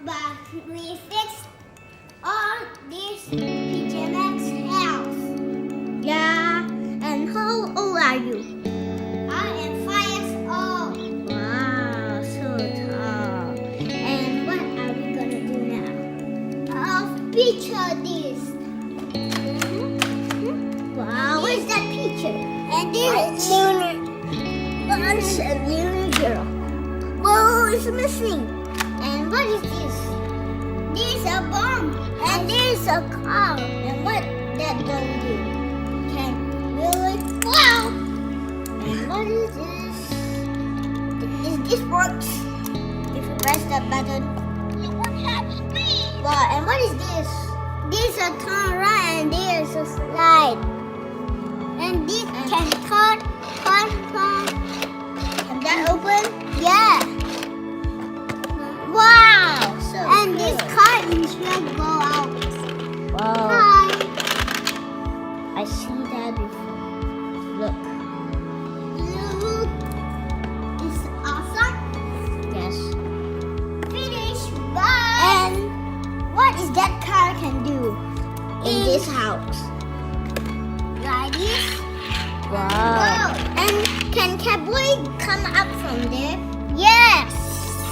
but we fixed all this PJMX house. Yeah. And how old are you? I am 5 years old. Wow, so tall. And what are we gonna do now? I'll picture this. Wow, what is that picture? And this Lunar. Bunch of lunar girl. Whoa, it's missing. And what is this? this is a bomb. And there's a car. And what that gonna do? Can really? Wow! And what is this? This works. If you press that button. It won't have speed. Wow, and what is this? This is a turn right and this is a slide. And this can turn. Can that open? Yeah. Wow, so And this good. car inside go out. Wow, Hi. I see that before. Look, Look. It's awesome. yes. Finish. Bye. And what is that car can do in In- this house? Like this. Wow. And can Cowboy come up from there? Yes.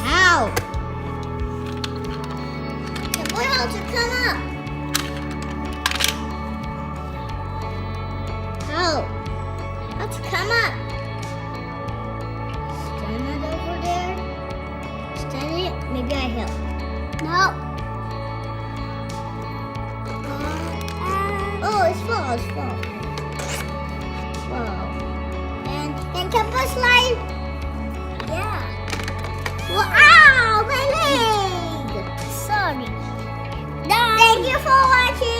How? Cowboy, how to come up? How? How to come up? Stand it over there. Stand it. Maybe I help. No. Oh, it's full. It's full. Wow. And Cowboy slide. Yeah. Wow, my leg. Sorry. Thank you for watching.